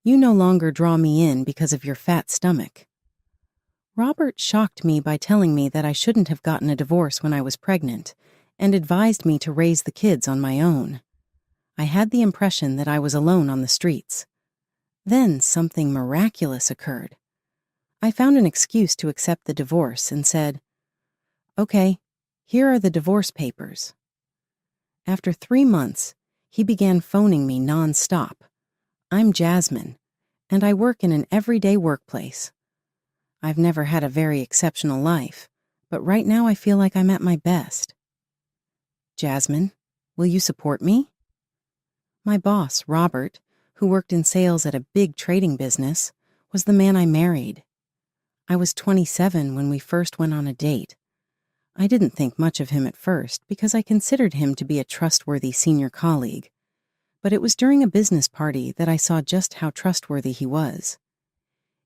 You no longer draw me in because of your fat stomach. Robert shocked me by telling me that I shouldn't have gotten a divorce when I was pregnant and advised me to raise the kids on my own. I had the impression that I was alone on the streets. Then something miraculous occurred. I found an excuse to accept the divorce and said, "Okay, here are the divorce papers." After 3 months, he began phoning me non-stop. I'm Jasmine, and I work in an everyday workplace. I've never had a very exceptional life, but right now I feel like I'm at my best. Jasmine, will you support me? My boss, Robert, who worked in sales at a big trading business, was the man I married. I was 27 when we first went on a date. I didn't think much of him at first because I considered him to be a trustworthy senior colleague. But it was during a business party that I saw just how trustworthy he was.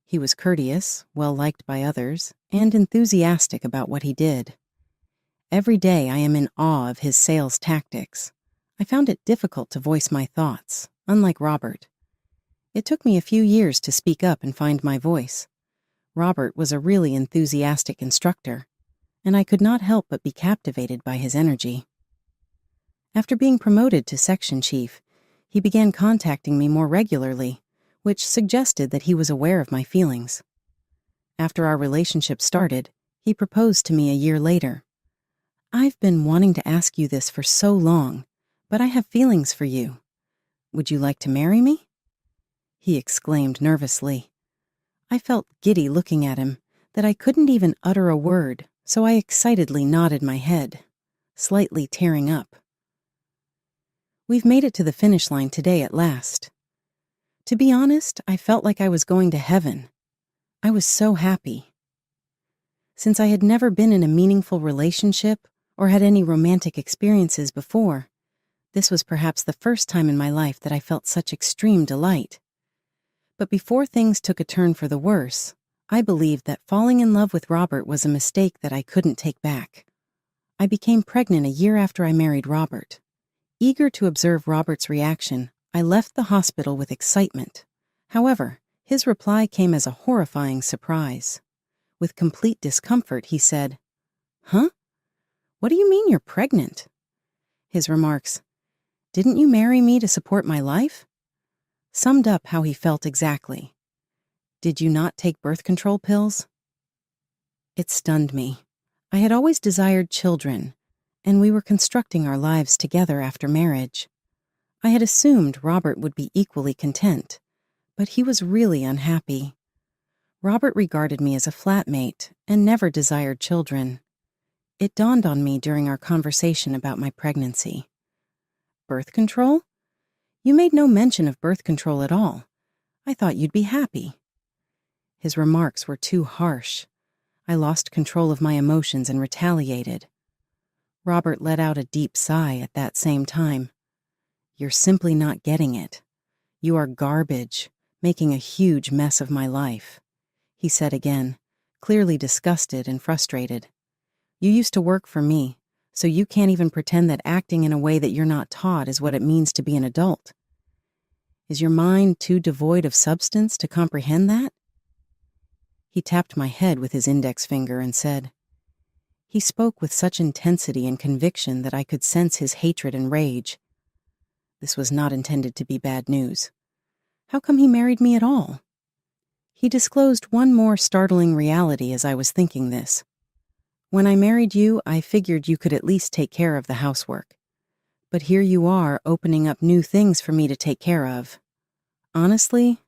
He was courteous, well-liked by others, and enthusiastic about what he did. Every day I am in awe of his sales tactics. I found it difficult to voice my thoughts, unlike Robert. It took me a few years to speak up and find my voice. Robert was a really enthusiastic instructor, and I could not help but be captivated by his energy. After being promoted to section chief, he began contacting me more regularly, which suggested that he was aware of my feelings. After our relationship started, he proposed to me a year later. "I've been wanting to ask you this for so long, but I have feelings for you. Would you like to marry me?" He exclaimed nervously. I felt giddy looking at him, that I couldn't even utter a word, so I excitedly nodded my head, slightly tearing up. We've made it to the finish line today at last. To be honest, I felt like I was going to heaven. I was so happy. Since I had never been in a meaningful relationship or had any romantic experiences before, this was perhaps the first time in my life that I felt such extreme delight. But before things took a turn for the worse, I believed that falling in love with Robert was a mistake that I couldn't take back. I became pregnant a year after I married Robert. Eager to observe Robert's reaction, I left the hospital with excitement. However, his reply came as a horrifying surprise. With complete discomfort, he said, "Huh? What do you mean you're pregnant?" His remarks, "Didn't you marry me to support my life?" summed up how he felt exactly. "Did you not take birth control pills?" It stunned me. I had always desired children, and we were constructing our lives together after marriage. I had assumed Robert would be equally content, but he was really unhappy. Robert regarded me as a flatmate and never desired children. It dawned on me during our conversation about my pregnancy. "Birth control? You made no mention of birth control at all. I thought you'd be happy." His remarks were too harsh. I lost control of my emotions and retaliated. Robert let out a deep sigh at that same time. "You're simply not getting it. You are garbage, making a huge mess of my life," he said again, clearly disgusted and frustrated. "You used to work for me, so you can't even pretend that acting in a way that you're not taught is what it means to be an adult. Is your mind too devoid of substance to comprehend that?" He tapped my head with his index finger and said, he spoke with such intensity and conviction that I could sense his hatred and rage. This was not intended to be bad news. How come he married me at all? He disclosed one more startling reality as I was thinking this. "When I married you, I figured you could at least take care of the housework. But here you are opening up new things for me to take care of. Honestly,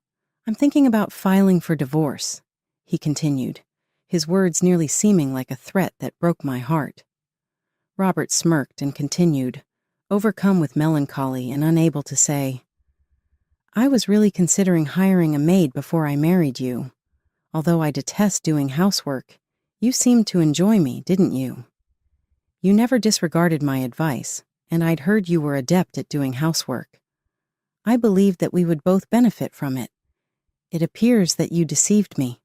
I'm thinking about filing for divorce," he continued, his words nearly seeming like a threat that broke my heart. Robert smirked and continued, overcome with melancholy and unable to say, "I was really considering hiring a maid before I married you. Although I detest doing housework, you seemed to enjoy me, didn't you? You never disregarded my advice, and I'd heard you were adept at doing housework. I believed that we would both benefit from it. It appears that you deceived me."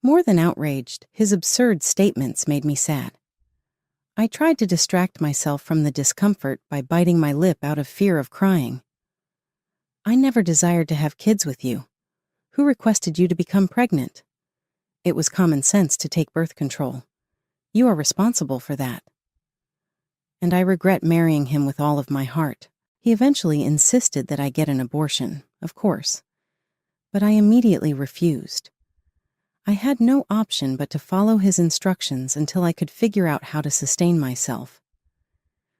More than outraged, his absurd statements made me sad. I tried to distract myself from the discomfort by biting my lip out of fear of crying. I never desired to have kids with you. Who requested you to become pregnant? It was common sense to take birth control. You are responsible for that. And I regret marrying him with all of my heart. He eventually insisted that I get an abortion, of course. But I immediately refused. I had no option but to follow his instructions until I could figure out how to sustain myself.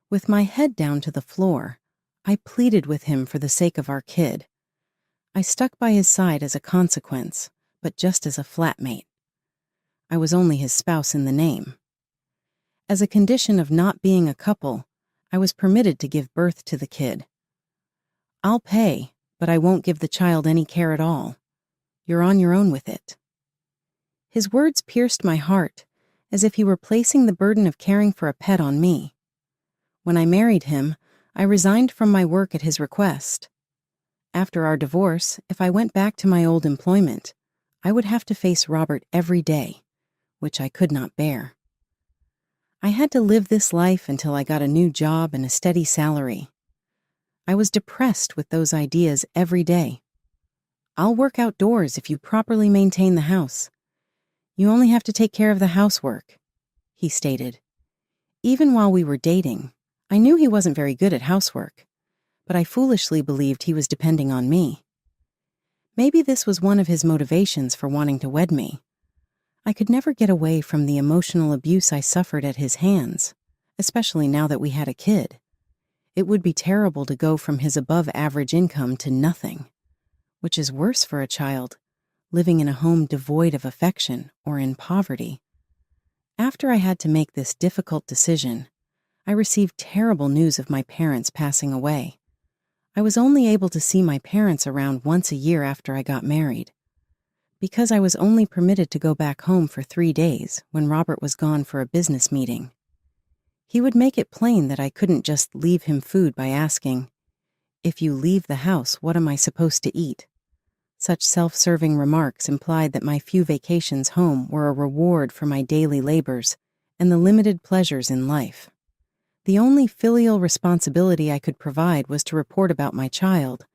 With my head down to the floor, I pleaded with him for the sake of our kid. I stuck by his side as a consequence, but just as a flatmate. I was only his spouse in the name. As a condition of not being a couple, I was permitted to give birth to the kid. I'll pay, but I won't give the child any care at all. You're on your own with it. His words pierced my heart, as if he were placing the burden of caring for a pet on me. When I married him, I resigned from my work at his request. After our divorce, if I went back to my old employment, I would have to face Robert every day, which I could not bear. I had to live this life until I got a new job and a steady salary. I was depressed with those ideas every day. I'll work outdoors if you properly maintain the house. You only have to take care of the housework, he stated. Even while we were dating, I knew he wasn't very good at housework, but I foolishly believed he was depending on me. Maybe this was one of his motivations for wanting to wed me. I could never get away from the emotional abuse I suffered at his hands, especially now that we had a kid. It would be terrible to go from his above-average income to nothing, which is worse for a child, living in a home devoid of affection or in poverty. After I had to make this difficult decision, I received terrible news of my parents passing away. I was only able to see my parents around once a year after I got married. Because I was only permitted to go back home for 3 days when Robert was gone for a business meeting. He would make it plain that I couldn't just leave him food by asking, "If you leave the house, what am I supposed to eat?" Such self-serving remarks implied that my few vacations home were a reward for my daily labors and the limited pleasures in life. The only filial responsibility I could provide was to report about my child,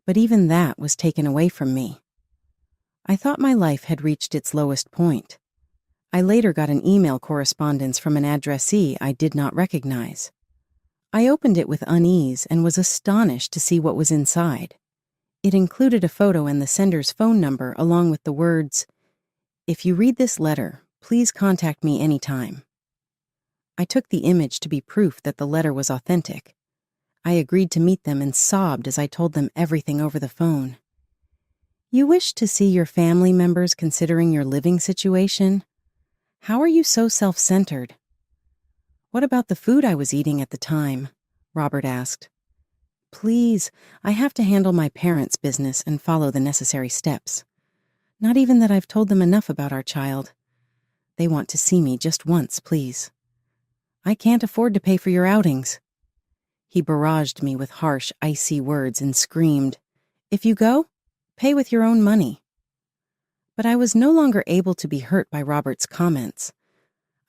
but even that was taken away from me. I thought my life had reached its lowest point. I later got an email correspondence from an addressee I did not recognize. I opened it with unease and was astonished to see what was inside. It included a photo and the sender's phone number along with the words, "If you read this letter, please contact me anytime." I took the image to be proof that the letter was authentic. I agreed to meet them and sobbed as I told them everything over the phone. You wish to see your family members considering your living situation? How are you so self-centered? What about the food I was eating at the time? Robert asked. Please, I have to handle my parents' business and follow the necessary steps. Not even that I've told them enough about our child. They want to see me just once, please. I can't afford to pay for your outings. He barraged me with harsh, icy words and screamed, "If you go, pay with your own money." But I was no longer able to be hurt by Robert's comments.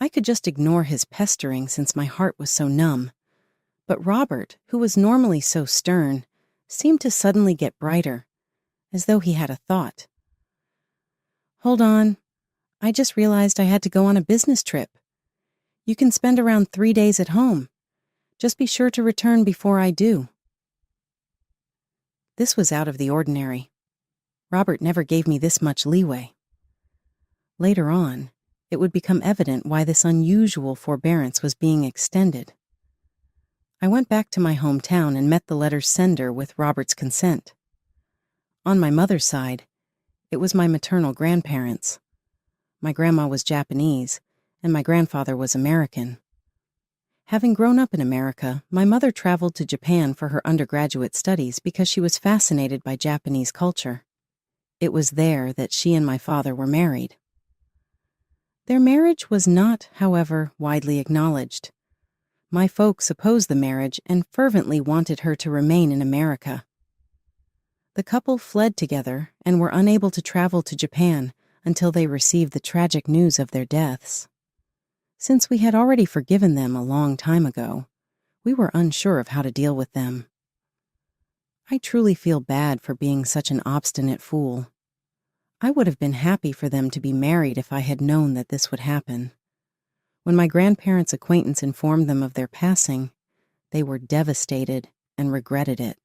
I could just ignore his pestering since my heart was so numb. But Robert, who was normally so stern, seemed to suddenly get brighter, as though he had a thought. Hold on, I just realized I had to go on a business trip. You can spend around 3 days at home. Just be sure to return before I do. This was out of the ordinary. Robert never gave me this much leeway. Later on, it would become evident why this unusual forbearance was being extended. I went back to my hometown and met the letter's sender with Robert's consent. On my mother's side, it was my maternal grandparents. My grandma was Japanese, and my grandfather was American. Having grown up in America, my mother traveled to Japan for her undergraduate studies because she was fascinated by Japanese culture. It was there that she and my father were married. Their marriage was not, however, widely acknowledged. My folks opposed the marriage and fervently wanted her to remain in America. The couple fled together and were unable to travel to Japan until they received the tragic news of their deaths. Since we had already forgiven them a long time ago, we were unsure of how to deal with them. I truly feel bad for being such an obstinate fool. I would have been happy for them to be married if I had known that this would happen. When my grandparents' acquaintance informed them of their passing, they were devastated and regretted it.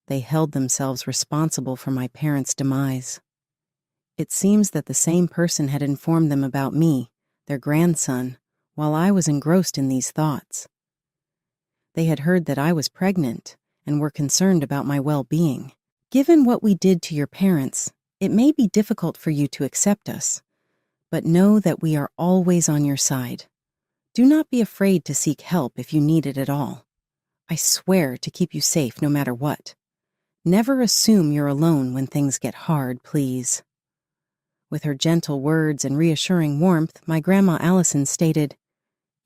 They held themselves responsible for my parents' demise. It seems that the same person had informed them about me, their grandson, while I was engrossed in these thoughts. They had heard that I was pregnant and were concerned about my well-being. Given what we did to your parents, it may be difficult for you to accept us, but know that we are always on your side. Do not be afraid to seek help if you need it at all. I swear to keep you safe no matter what. Never assume you're alone when things get hard, please. With her gentle words and reassuring warmth, my Grandma Allison stated,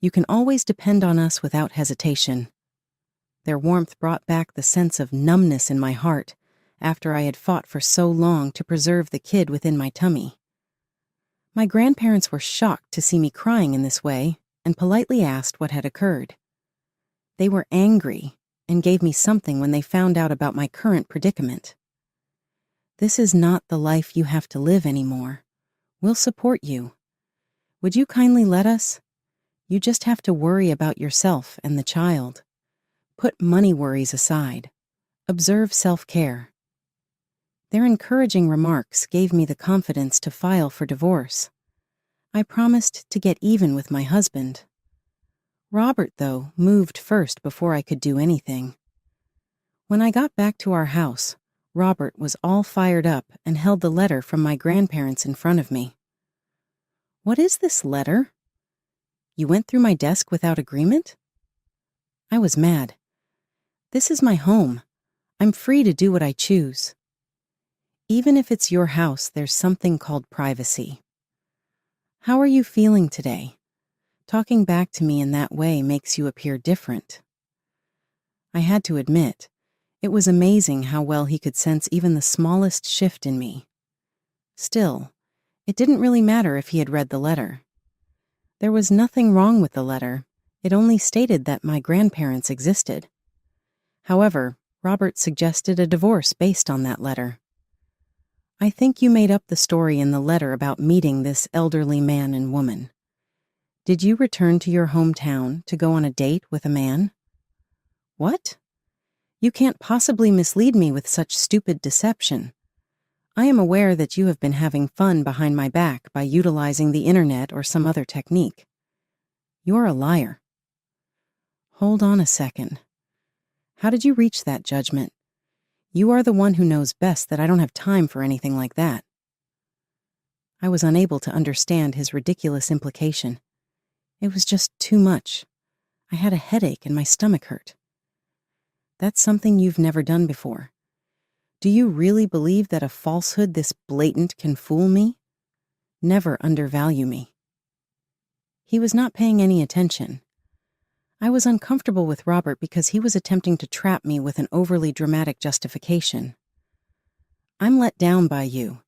"You can always depend on us without hesitation." Their warmth brought back the sense of numbness in my heart after I had fought for so long to preserve the kid within my tummy. My grandparents were shocked to see me crying in this way and politely asked what had occurred. They were angry and gave me something when they found out about my current predicament. "This is not the life you have to live anymore. We'll support you. Would you kindly let us? You just have to worry about yourself and the child. Put money worries aside. Observe self-care." Their encouraging remarks gave me the confidence to file for divorce. I promised to get even with my husband. Robert, though, moved first before I could do anything. When I got back to our house, Robert was all fired up and held the letter from my grandparents in front of me. "What is this letter? You went through my desk without agreement?" I was mad. "This is my home. I'm free to do what I choose. Even if it's your house, there's something called privacy. How are you feeling today? Talking back to me in that way makes you appear different." I had to admit, it was amazing how well he could sense even the smallest shift in me. Still, it didn't really matter if he had read the letter. There was nothing wrong with the letter. It only stated that my grandparents existed. However, Robert suggested a divorce based on that letter. "I think you made up the story in the letter about meeting this elderly man and woman. Did you return to your hometown to go on a date with a man?" "What? You can't possibly mislead me with such stupid deception. I am aware that you have been having fun behind my back by utilizing the internet or some other technique. You're a liar." "Hold on a second. How did you reach that judgment? You are the one who knows best that I don't have time for anything like that." I was unable to understand his ridiculous implication. It was just too much. I had a headache and my stomach hurt. "That's something you've never done before. Do you really believe that a falsehood this blatant can fool me? Never undervalue me." He was not paying any attention. I was uncomfortable with Robert because he was attempting to trap me with an overly dramatic justification. "I'm let down by you.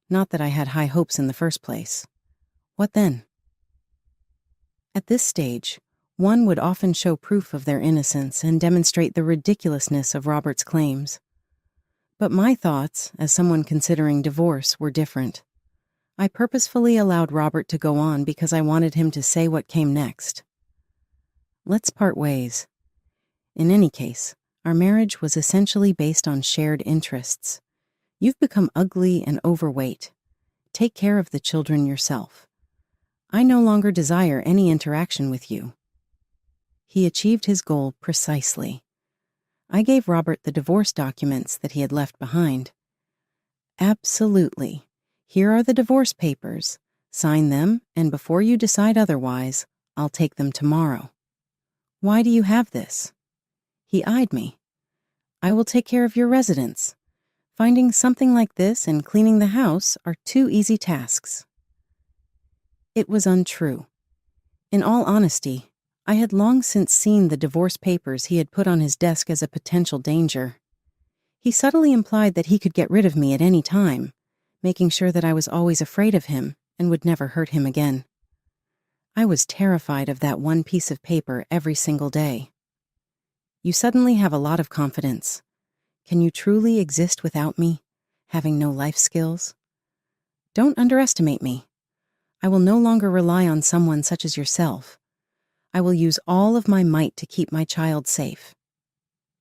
Not that I had high hopes in the first place. What then?" At this stage, one would often show proof of their innocence and demonstrate the ridiculousness of Robert's claims. But my thoughts, as someone considering divorce, were different. I purposefully allowed Robert to go on because I wanted him to say what came next. "Let's part ways. In any case, our marriage was essentially based on shared interests. You've become ugly and overweight. Take care of the children yourself. I no longer desire any interaction with you." He achieved his goal precisely. I gave Robert the divorce documents that he had left behind. "Absolutely. Here are the divorce papers. Sign them, and before you decide otherwise, I'll take them tomorrow." "Why do you have this?" He eyed me. "I will take care of your residence. Finding something like this and cleaning the house are two easy tasks." It was untrue. In all honesty, I had long since seen the divorce papers he had put on his desk as a potential danger. He subtly implied that he could get rid of me at any time, making sure that I was always afraid of him and would never hurt him again. I was terrified of that one piece of paper every single day. "You suddenly have a lot of confidence. Can you truly exist without me, having no life skills? Don't underestimate me. I will no longer rely on someone such as yourself. I will use all of my might to keep my child safe.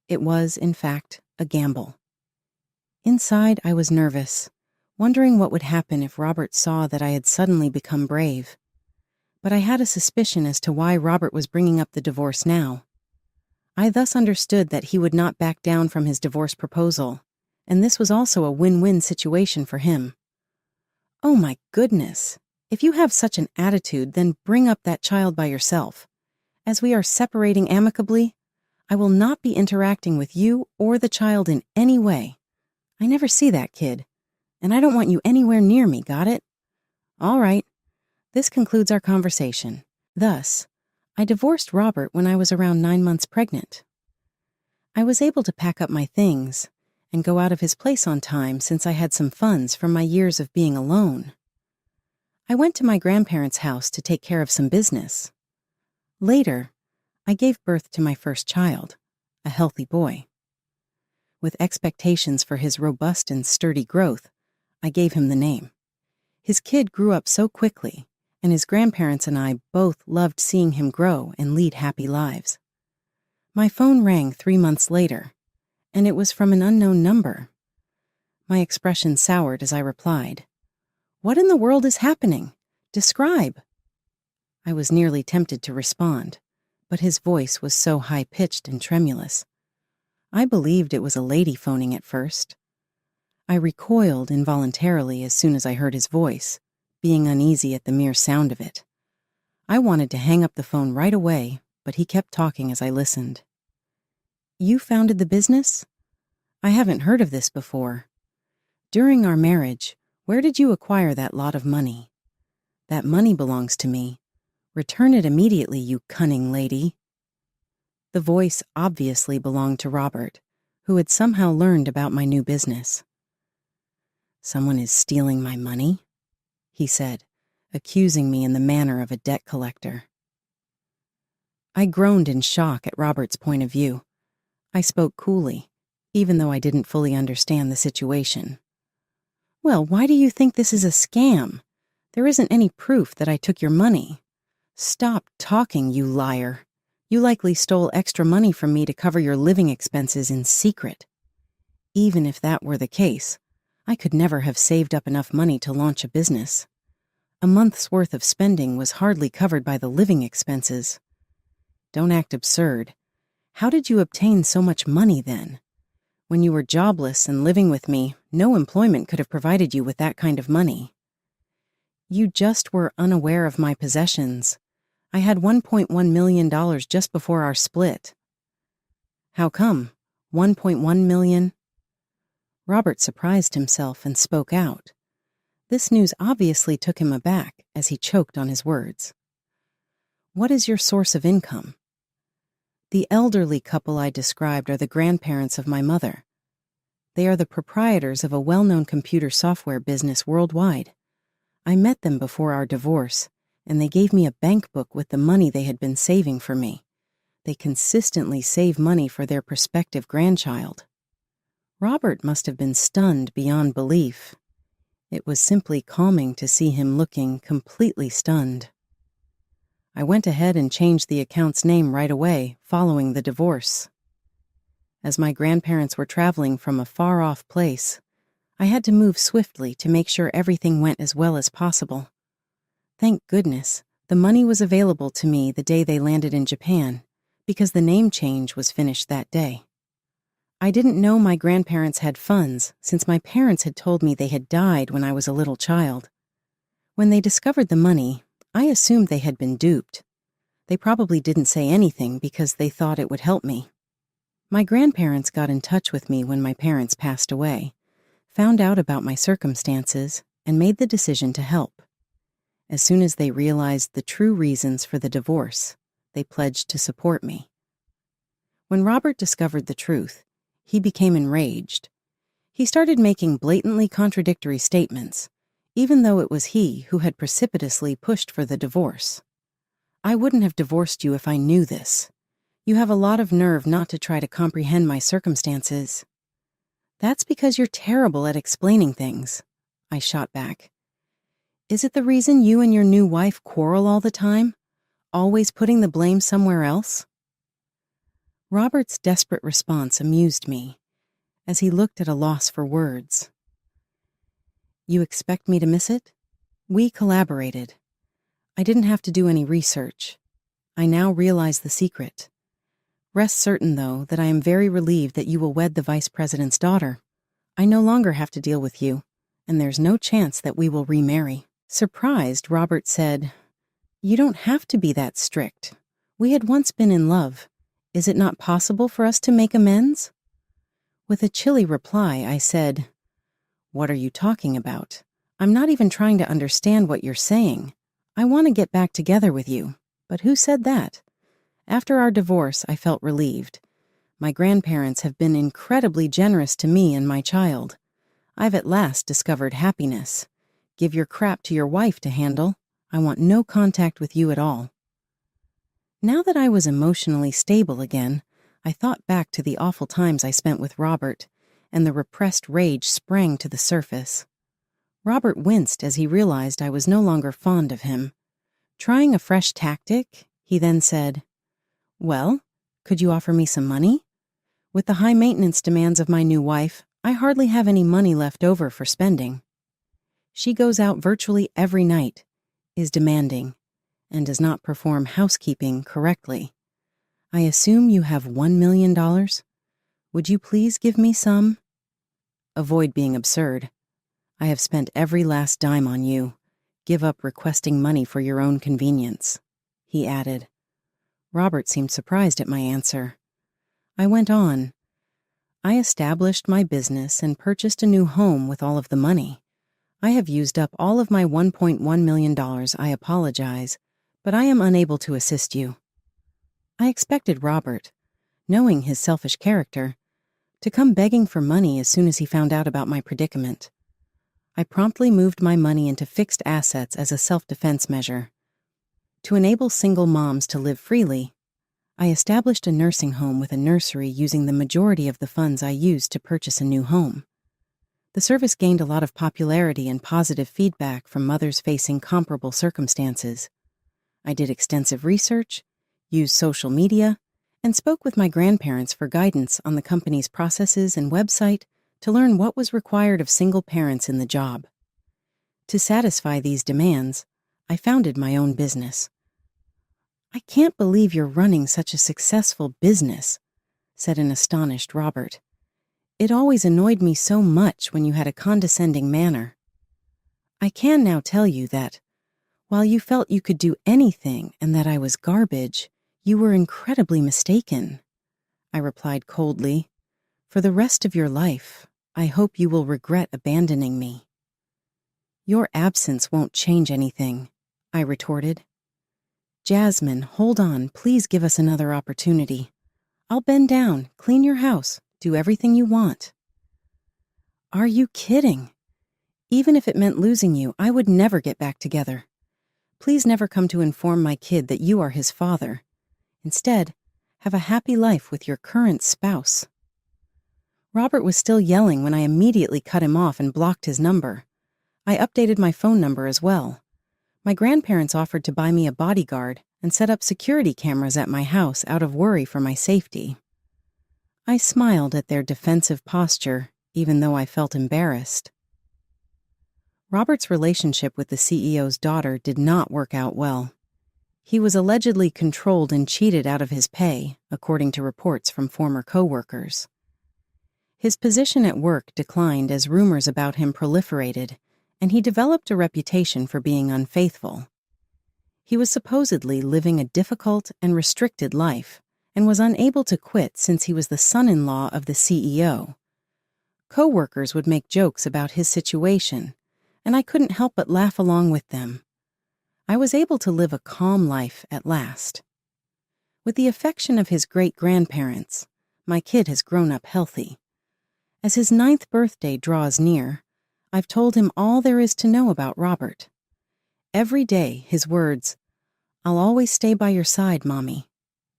It was, in fact, a gamble. Inside, I was nervous, wondering what would happen if Robert saw that I had suddenly become brave. But I had a suspicion as to why Robert was bringing up the divorce now. I thus understood that he would not back down from his divorce proposal, and this was also a win-win situation for him. Oh my goodness! If you have such an attitude, then bring up that child by yourself. As we are separating amicably, I will not be interacting with you or the child in any way. I never see that kid, and I don't want you anywhere near me, got it? All right. This concludes our conversation. Thus, I divorced Robert when I was around 9 months pregnant. I was able to pack up my things and go out of his place on time since I had some funds from my years of being alone. I went to my grandparents' house to take care of some business. Later, I gave birth to my first child, a healthy boy. With expectations for his robust and sturdy growth, I gave him the name. His kid grew up so quickly, and his grandparents and I both loved seeing him grow and lead happy lives. My phone rang 3 months later, and it was from an unknown number. My expression soured as I replied, "What in the world is happening? Describe." I was nearly tempted to respond, but his voice was so high-pitched and tremulous. I believed it was a lady phoning at first. I recoiled involuntarily as soon as I heard his voice, being uneasy at the mere sound of it. I wanted to hang up the phone right away, but he kept talking as I listened. "You founded the business? I haven't heard of this before. During our marriage, where did you acquire that lot of money? That money belongs to me. Return it immediately, you cunning lady." The voice obviously belonged to Robert, who had somehow learned about my new business. "Someone is stealing my money?" he said, accusing me in the manner of a debt collector. I groaned in shock at Robert's point of view. I spoke coolly, even though I didn't fully understand the situation. "Well, why do you think this is a scam? There isn't any proof that I took your money. Stop talking, you liar. You likely stole extra money from me to cover your living expenses in secret. Even if that were the case, I could never have saved up enough money to launch a business. A month's worth of spending was hardly covered by the living expenses. Don't act absurd. How did you obtain so much money then? When you were jobless and living with me, no employment could have provided you with that kind of money. You just were unaware of my possessions. I had $1.1 million just before our split." "How come? 1.1 million?" Robert surprised himself and spoke out. This news obviously took him aback as he choked on his words. "What is your source of income?" The elderly couple I described are the grandparents of my mother. They are the proprietors of a well-known computer software business worldwide. I met them before our divorce, and they gave me a bank book with the money they had been saving for me. They consistently save money for their prospective grandchild. Robert must have been stunned beyond belief. It was simply calming to see him looking completely stunned. I went ahead and changed the account's name right away, following the divorce. As my grandparents were traveling from a far-off place, I had to move swiftly to make sure everything went as well as possible. Thank goodness, the money was available to me the day they landed in Japan, because the name change was finished that day. I didn't know my grandparents had funds since my parents had told me they had died when I was a little child. When they discovered the money, I assumed they had been duped. They probably didn't say anything because they thought it would help me. My grandparents got in touch with me when my parents passed away, found out about my circumstances, and made the decision to help. As soon as they realized the true reasons for the divorce, they pledged to support me. When Robert discovered the truth, he became enraged. He started making blatantly contradictory statements, even though it was he who had precipitously pushed for the divorce. "I wouldn't have divorced you if I knew this. You have a lot of nerve not to try to comprehend my circumstances." That's because you're terrible at explaining things, I shot back. Is it the reason you and your new wife quarrel all the time? Always putting the blame somewhere else? Robert's desperate response amused me, as he looked at a loss for words. You expect me to miss it? We collaborated. I didn't have to do any research. I now realize the secret. Rest certain, though, that I am very relieved that you will wed the vice president's daughter. I no longer have to deal with you, and there's no chance that we will remarry. Surprised, Robert said, You don't have to be that strict. We had once been in love. Is it not possible for us to make amends? With a chilly reply, I said, What are you talking about? I'm not even trying to understand what you're saying. I want to get back together with you. But who said that? After our divorce, I felt relieved. My grandparents have been incredibly generous to me and my child. I've at last discovered happiness. Give your crap to your wife to handle. I want no contact with you at all. Now that I was emotionally stable again, I thought back to the awful times I spent with Robert, and the repressed rage sprang to the surface. Robert winced as he realized I was no longer fond of him. Trying a fresh tactic, he then said, Well, could you offer me some money? With the high maintenance demands of my new wife, I hardly have any money left over for spending. She goes out virtually every night, is demanding, and does not perform housekeeping correctly. I assume you have $1 million? Would you please give me some? Avoid being absurd. I have spent every last dime on you. Give up requesting money for your own convenience, he added. Robert seemed surprised at my answer. I went on. I established my business and purchased a new home with all of the money. I have used up all of my $1.1 million. I apologize, but I am unable to assist you. I expected Robert, knowing his selfish character, to come begging for money as soon as he found out about my predicament. I promptly moved my money into fixed assets as a self-defense measure. To enable single moms to live freely, I established a nursing home with a nursery using the majority of the funds I used to purchase a new home. The service gained a lot of popularity and positive feedback from mothers facing comparable circumstances. I did extensive research, used social media, and spoke with my grandparents for guidance on the company's processes and website to learn what was required of single parents in the job. To satisfy these demands, I founded my own business. I can't believe you're running such a successful business, said an astonished Robert. It always annoyed me so much when you had a condescending manner. I can now tell you that, while you felt you could do anything and that I was garbage, you were incredibly mistaken, I replied coldly. For the rest of your life, I hope you will regret abandoning me. Your absence won't change anything, I retorted. Jasmine, hold on, please give us another opportunity. I'll bend down, clean your house, do everything you want. Are you kidding? Even if it meant losing you, I would never get back together. Please never come to inform my kid that you are his father. Instead, have a happy life with your current spouse. Robert was still yelling when I immediately cut him off and blocked his number. I updated my phone number as well. My grandparents offered to buy me a bodyguard and set up security cameras at my house out of worry for my safety. I smiled at their defensive posture, even though I felt embarrassed. Robert's relationship with the CEO's daughter did not work out well. He was allegedly controlled and cheated out of his pay, according to reports from former co-workers. His position at work declined as rumors about him proliferated, and he developed a reputation for being unfaithful. He was supposedly living a difficult and restricted life, and was unable to quit since he was the son-in-law of the CEO. Co-workers would make jokes about his situation, and I couldn't help but laugh along with them. I was able to live a calm life at last. With the affection of his great-grandparents, my kid has grown up healthy. As his 9th birthday draws near, I've told him all there is to know about Robert. Every day, his words, "I'll always stay by your side, Mommy,"